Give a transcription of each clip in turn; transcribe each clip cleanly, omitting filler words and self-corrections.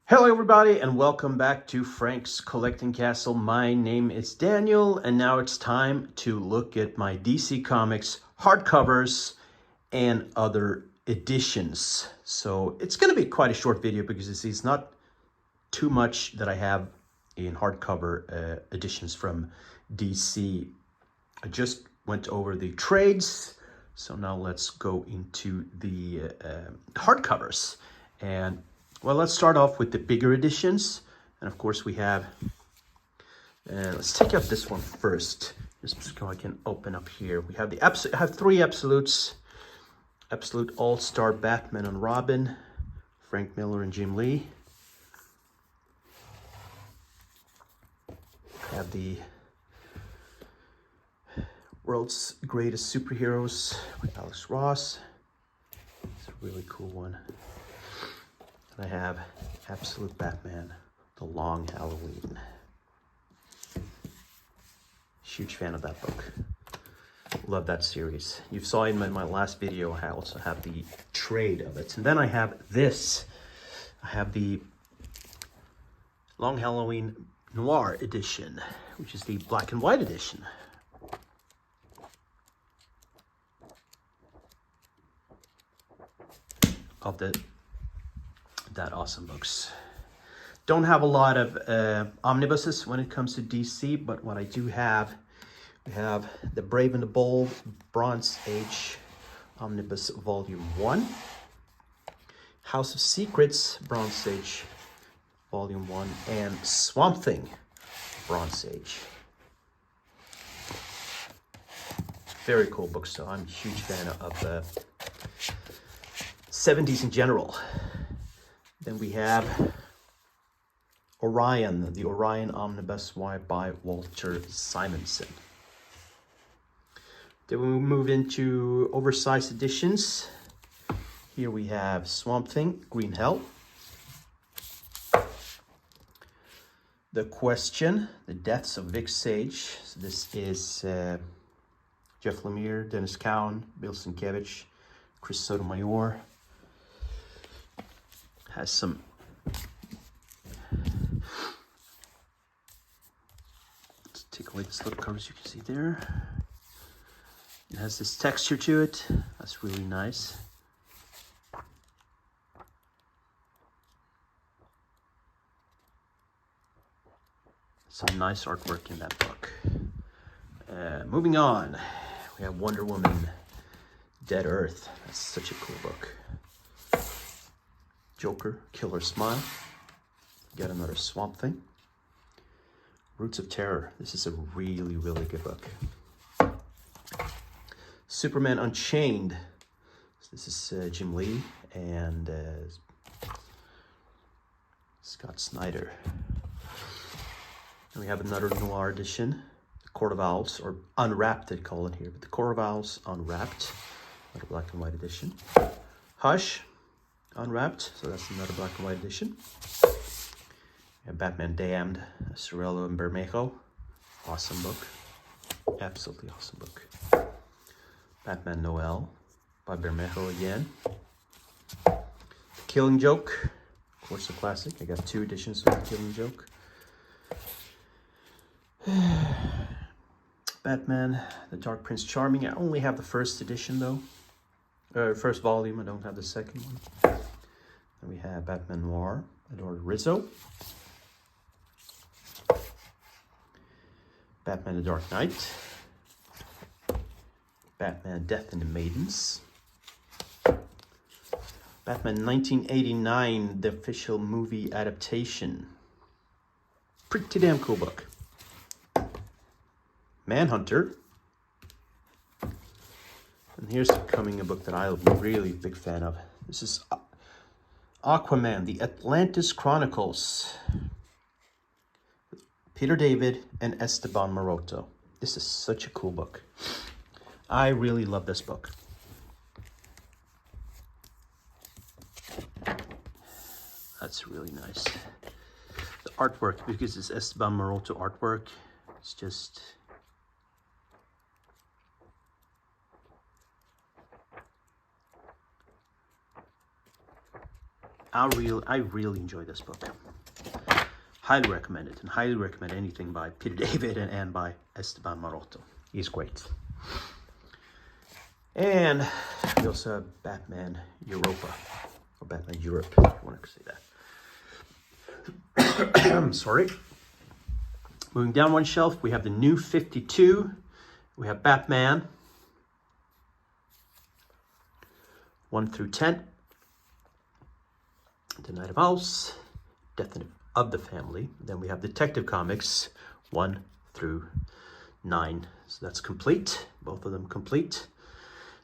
Hello everybody and welcome back to Frank's Collecting Castle. My name is Daniel and now it's time to look at my DC Comics hardcovers and other editions. So it's going to be quite a short video because it's not too much that I have in hardcover editions from DC. I just went over the trades, so now let's go into the hardcovers. And well, let's start off with the bigger editions. And of course we have, let's take out this one first, just so I can open up here. We have I have three Absolutes. Absolute All-Star Batman and Robin, Frank Miller and Jim Lee. I have the World's Greatest Superheroes with Alex Ross. It's a really cool one. I have Absolute Batman, The Long Halloween. Huge fan of that book. Love that series. You saw in my last video, I also have the trade of it. And then I have this. I have the Long Halloween Noir edition, which is the black and white edition. Of that awesome books. Don't have a lot of omnibuses when it comes to DC, but what I do have, we have the Brave and the Bold Bronze Age Omnibus Volume 1, House of Secrets Bronze Age Volume 1, and Swamp Thing Bronze Age. Very cool books, so I'm a huge fan of 70s in general. Then we have Orion, the Orion Omnibus by Walter Simonson. Then we move into oversized editions. Here we have Swamp Thing, Green Hell. The Question, The Deaths of Vic Sage. So this is Jeff Lemire, Dennis Cowan, Bill Sienkiewicz, Chris Sotomayor. Has some let's take away this little covers you can see there. It has this texture to it. That's really nice. Some nice artwork in that book. Moving on, we have Wonder Woman, Dead Earth. That's such a cool book. Joker, Killer Smile. Got another Swamp Thing. Roots of Terror. This is a really, really good book. Superman Unchained. This is Jim Lee and Scott Snyder. And we have another noir edition, The Court of Owls, or Unwrapped they call it here, but The Court of Owls Unwrapped. Another black and white edition. Hush. Unwrapped, so that's another black and white edition. We have Batman Damned, Sorello and Bermejo. Awesome book. Absolutely awesome book. Batman Noel by Bermejo again. Killing Joke, of course a classic. I got two editions of The Killing Joke. Batman, The Dark Prince Charming. I only have the first edition though. First volume, I don't have the second one. Then we have Batman Noir, Eduardo Rizzo. Batman The Dark Knight. Batman Death and the Maidens. Batman 1989, the official movie adaptation. Pretty damn cool book. Manhunter. And here's coming a book that I'm really big fan of. This is Aquaman, The Atlantis Chronicles. Peter David and Esteban Maroto. This is such a cool book. I really love this book. That's really nice. The artwork, because it's Esteban Maroto artwork, it's just I really enjoy this book. Highly recommend it, and highly recommend anything by Peter David and by Esteban Maroto. He's great. And we also have Batman Europa, or Batman Europe, if you want to say that. I'm sorry. Moving down one shelf, we have the New 52. We have Batman 1 through 10. The Night of Owls, Death of the Family. Then we have Detective Comics 1 through 9. So that's complete. Both of them complete.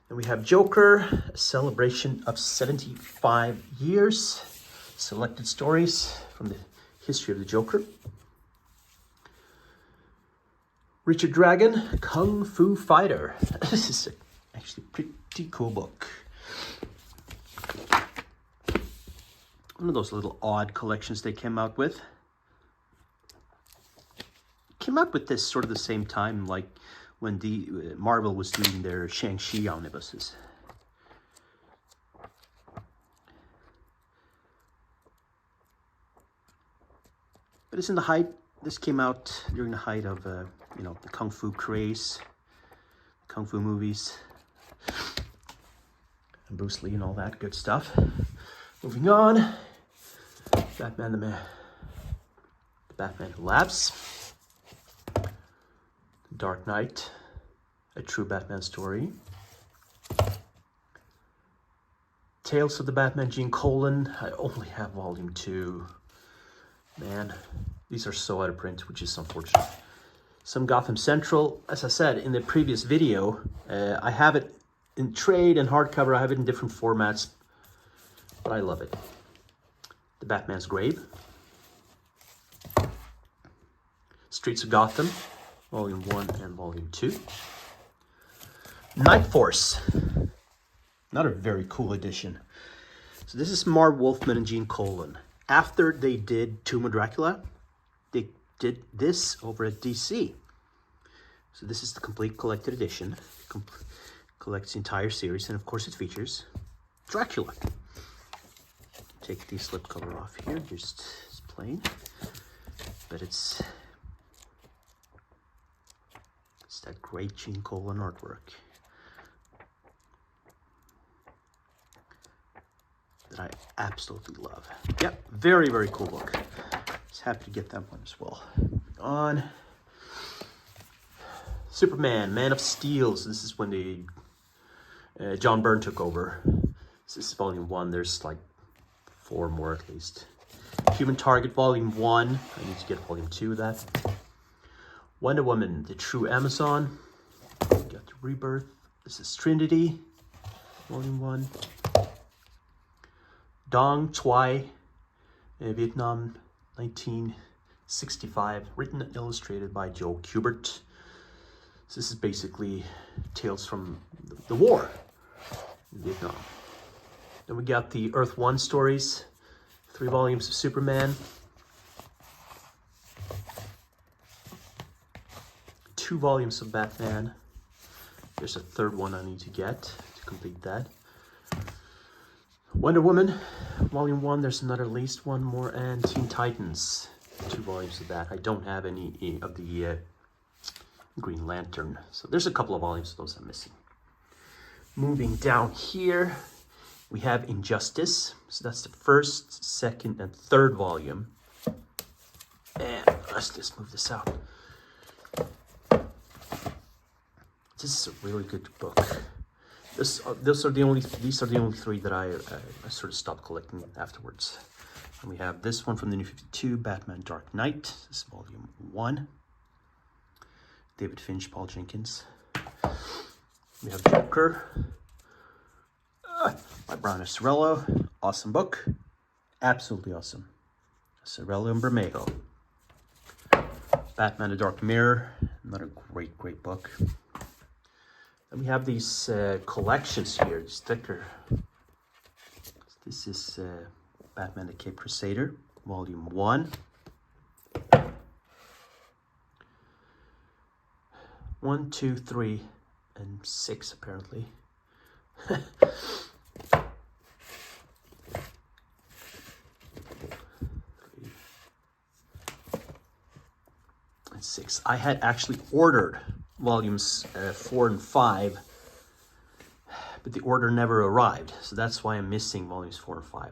Then we have Joker, a celebration of 75 years. Selected stories from the history of the Joker. Richard Dragon, Kung Fu Fighter. This is actually a pretty cool book. One of those little odd collections they came out with. Came out with this sort of the same time, like when Marvel was doing their Shang-Chi omnibuses. But it's in the height. This came out during the height of, the Kung Fu craze, Kung Fu movies, and Bruce Lee and all that good stuff. Moving on, Batman the Batman Who Laughs, Dark Knight, a true Batman story, Tales of the Batman Gene Colan. I only have volume 2. Man, these are so out of print, which is unfortunate. Some Gotham Central. As I said in the previous video, I have it in trade and hardcover. I have it in different formats, but I love it. The Batman's Grave. Streets of Gotham, Volume 1 and Volume 2. Night Force. Another very cool edition. So this is Marv Wolfman and Gene Colan. After they did Tomb of Dracula, they did this over at DC. So this is the complete collected edition. Collects the entire series, and of course it features Dracula. Take the slipcover off here, just it's plain. But it's that great Gene Colan artwork that I absolutely love. Yep, very, very cool book. Just happy to get that one as well. On Superman, Man of Steel. So this is when the John Byrne took over. This is Volume 1. There's like 4 more at least. Human Target Volume 1. I need to get Volume 2 of that. Wonder Woman, The True Amazon. Got the Rebirth. This is Trinity, Volume 1. Dong Tui, Vietnam, 1965. Written and illustrated by Joe Kubert. So this is basically tales from the war in Vietnam. Then we got the Earth 1 stories. 3 volumes of Superman. 2 volumes of Batman. There's a 3rd one I need to get to complete that. Wonder Woman, Volume 1. There's another, at least one more. And Teen Titans, 2 volumes of that. I don't have any of the Green Lantern. So there's a couple of volumes of those I'm missing. Moving down here, we have Injustice. So that's the 1st, 2nd, and 3rd volume. And let's just move this out. This is a really good book. These are the only 3 that I sort of stopped collecting afterwards. And we have this one from the New 52, Batman Dark Knight. This is Volume 1. David Finch, Paul Jenkins. We have Joker by Brian Azzarello. Awesome book. Absolutely awesome. Azzarello and Bermejo. Batman The Dark Mirror. Another great, great book. And we have these collections here, this sticker. This is Batman the Cape Crusader, Volume 1. 1, 2, 3, and 6 apparently. and 6. I had actually ordered volumes 4 and 5, but the order never arrived. So that's why I'm missing volumes 4 and 5.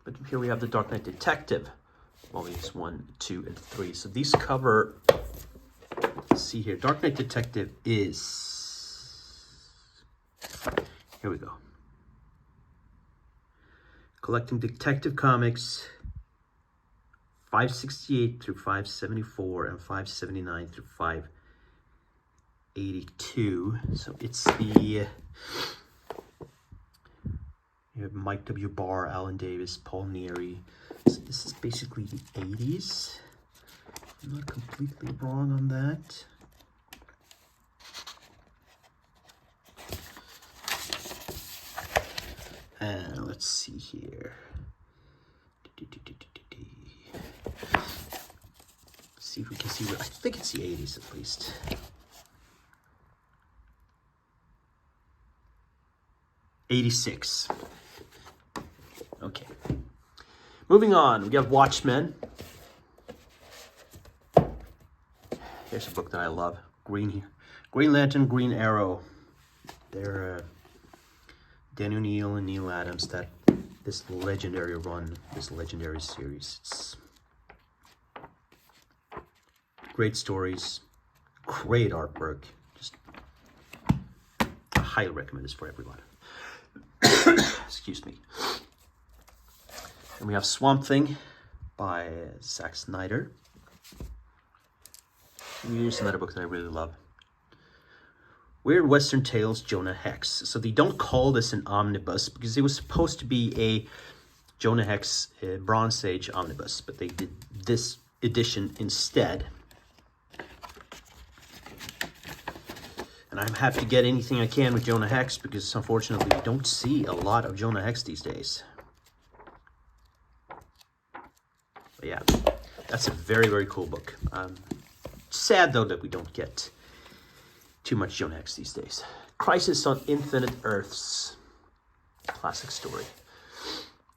But here we have the Dark Knight Detective, volumes 1, 2, and 3. So these cover, let's see here, Dark Knight Detective is, here we go. Collecting Detective Comics, 568 through 574 and 579 through 582. So it's the, you have Mike W. Barr, Alan Davis, Paul Neary. So this is basically the 80s. I'm not completely wrong on that. And let's see here. See if we can see. I think it's the 80s at least. '86. Okay. Moving on, we have Watchmen. Here's a book that I love. Green Lantern, Green Arrow. They're Dan O'Neill and Neil Adams, this legendary run, this legendary series. It's great stories, great artwork. Just I highly recommend this for everyone. Excuse me. And we have Swamp Thing by Zack Snyder. Here's another book that I really love. Weird Western Tales, Jonah Hex. So they don't call this an omnibus because it was supposed to be a Jonah Hex Bronze Age omnibus, but they did this edition instead. And I'm happy to get anything I can with Jonah Hex because unfortunately we don't see a lot of Jonah Hex these days. But yeah, that's a very, very cool book. Sad though that we don't get too much Jonah Hex these days. Crisis on Infinite Earths. Classic story.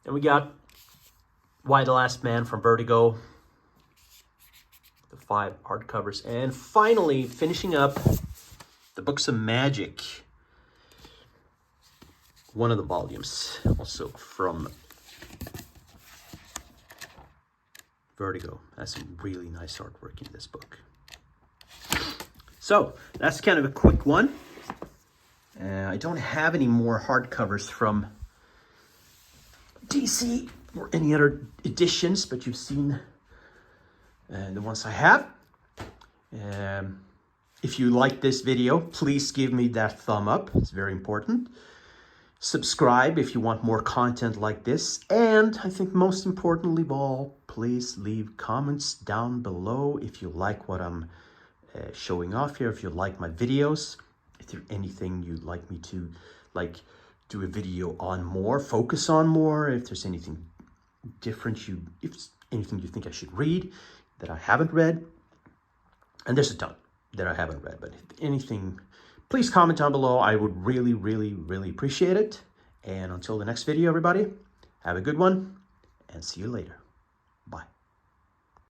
And we got Why the Last Man from Vertigo. The 5 hardcovers. And finally, finishing up the Books of Magic. One of the volumes. Also from Vertigo. Has some really nice artwork in this book. So, that's kind of a quick one. I don't have any more hardcovers from DC or any other editions, but you've seen the ones I have. If you like this video, please give me that thumb up. It's very important. Subscribe if you want more content like this. And I think most importantly of all, please leave comments down below if you like what I'm showing off here, if you like my videos, if there's anything you'd like me to do a video on more, focus on more, if there's anything different if anything you think I should read that I haven't read, and there's a ton that I haven't read, but if anything, please comment down below. I would really, really, really appreciate it. And until the next video, everybody, have a good one and see you later.